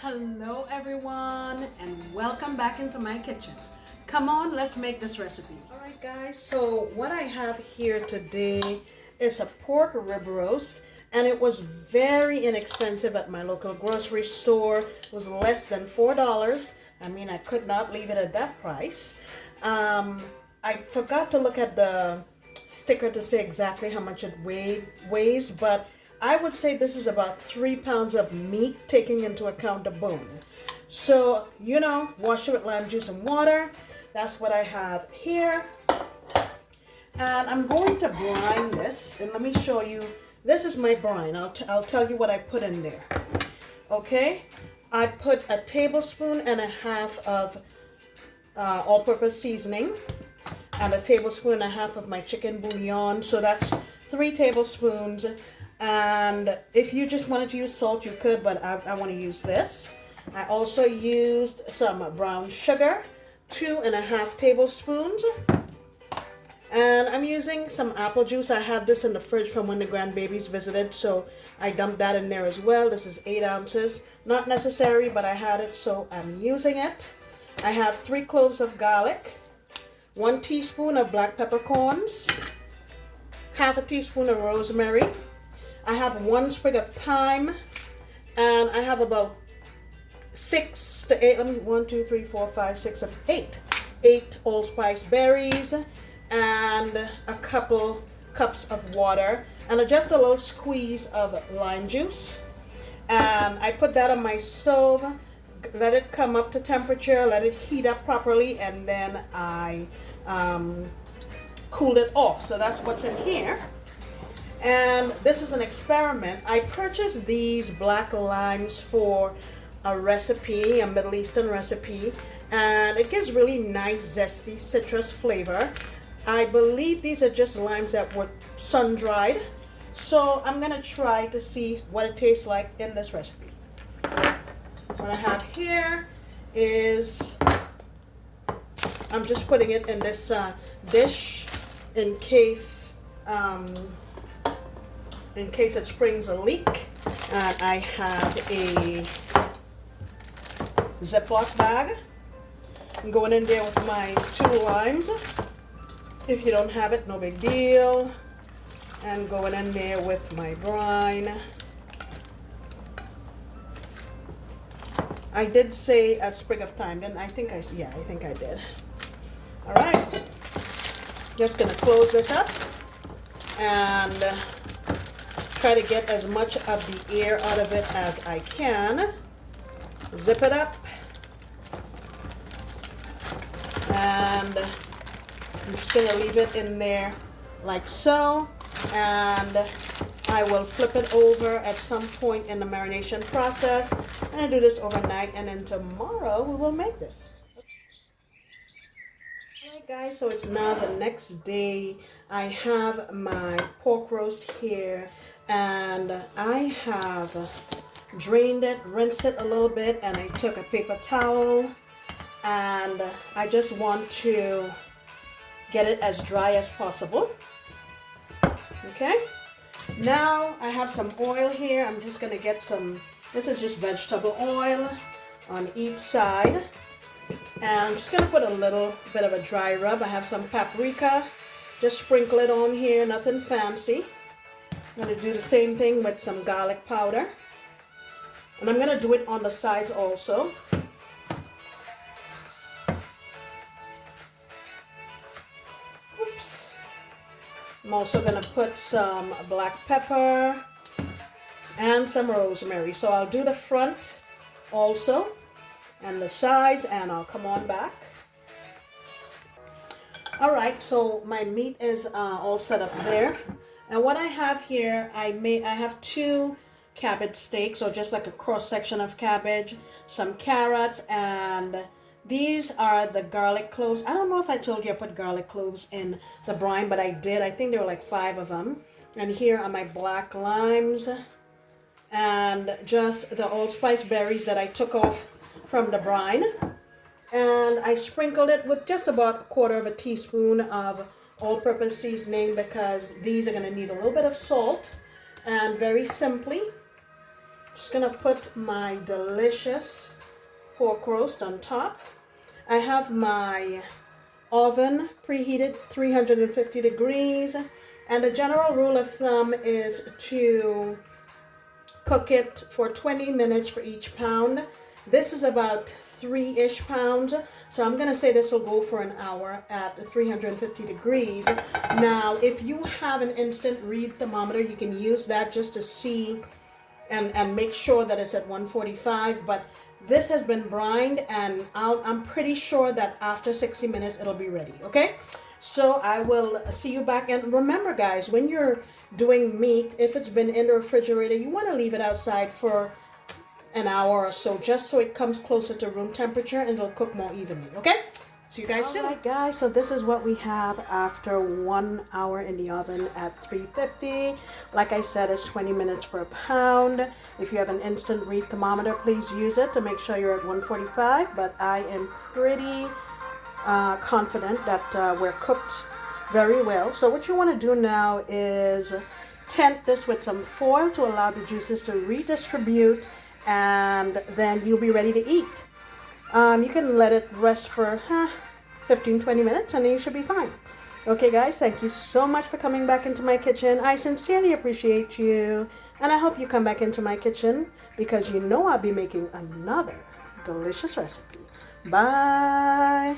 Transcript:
Hello everyone and welcome back into my kitchen. Come on, let's make this recipe. Alright guys, so what I have here today is a pork rib roast, and it was very inexpensive at my local grocery store. It was less than $4. I mean, I could not leave it at that price. I forgot to look at the sticker to say exactly how much it weighs, but I would say this is about 3 pounds of meat, taking into account the bone. So, wash it with lime juice and water. That's what I have here. And I'm going to brine this. And let me show you. This is my brine. I'll tell you what I put in there. Okay? I put a tablespoon and a half of all-purpose seasoning. And a tablespoon and a half of my chicken bouillon. So that's 3 tablespoons. And if you just wanted to use salt, you could, but I want to use this. I also used some brown sugar, 2.5 tablespoons. And I'm using some apple juice. I had this in the fridge from when the grandbabies visited, so I dumped that in there as well. This is 8 ounces. Not necessary, but I had it, so I'm using it. I have 3 cloves of garlic, 1 teaspoon of black peppercorns, half a teaspoon of rosemary. I have 1 sprig of thyme, and I have about 6 to 8, 1, 2, 3, 4, 5, 6, 7, 8 allspice berries, and a couple cups of water, and just a little squeeze of lime juice. And I put that on my stove, let it come up to temperature, let it heat up properly, and then I cooled it off. So that's what's in here. And this is an experiment. I purchased these black limes for a recipe, a Middle Eastern recipe, and it gives really nice zesty citrus flavor. I believe these are just limes that were sun-dried. So I'm gonna try to see what it tastes like in this recipe. What I have here is, I'm just putting it in this dish in case it springs a leak. And I have a Ziploc bag. I'm going in there with my 2 limes. If you don't have it, no big deal. And going in there with my brine. I did say a sprig of thyme, didn't I? I think I did. All right. Just gonna close this up and try to get as much of the air out of it as I can. Zip it up. And I'm just going to leave it in there like so. And I will flip it over at some point in the marination process. And I do this overnight, and then tomorrow we will make this. Alright guys, so it's now the next day. I have my pork roast here, and I have drained it, rinsed it a little bit, and I took a paper towel, and I just want to get it as dry as possible. Okay, now I have some oil here. I'm just going to get some, this is just vegetable oil on each side. And I'm just going to put a little bit of a dry rub. I have some paprika. Just sprinkle it on here, nothing fancy. I'm going to do the same thing with some garlic powder. And I'm going to do it on the sides also. Oops. I'm also going to put some black pepper and some rosemary. So I'll do the front also and the sides, and I'll come on back. All right, so my meat is all set up there. And what I have here, I have 2 cabbage steaks, or just like a cross section of cabbage, some carrots, and these are the garlic cloves. I don't know if I told you I put garlic cloves in the brine, but I did. I think there were like 5 of them. And here are my black limes and just the allspice berries that I took off from the brine. And I sprinkled it with just about 1/4 teaspoon of all-purpose seasoning, because these are going to need a little bit of salt. And very simply, Just gonna put my delicious pork roast on top. I have my oven preheated 350 degrees, and the general rule of thumb is to cook it for 20 minutes for each pound. This is about 3-ish pounds, so I'm gonna say this will go for an hour at 350 degrees. Now, if you have an instant read thermometer, you can use that just to see and make sure that it's at 145, but this has been brined, and I'm pretty sure that after 60 minutes it'll be ready, okay? So I will see you back. And remember, guys, when you're doing meat, if it's been in the refrigerator, you want to leave it outside for an hour or so, just so it comes closer to room temperature and it'll cook more evenly, okay? See you guys soon. Alright guys, so this is what we have after 1 hour in the oven at 350. Like I said, it's 20 minutes per pound. If you have an instant read thermometer, please use it to make sure you're at 145, but I am pretty confident that we're cooked very well. So what you want to do now is tent this with some foil to allow the juices to redistribute, and then you'll be ready to eat. You can let it rest for 15-20 minutes and then you should be fine. Okay guys, thank you so much for coming back into my kitchen. I sincerely appreciate you, and I hope you come back into my kitchen, because you know I'll be making another delicious recipe. Bye.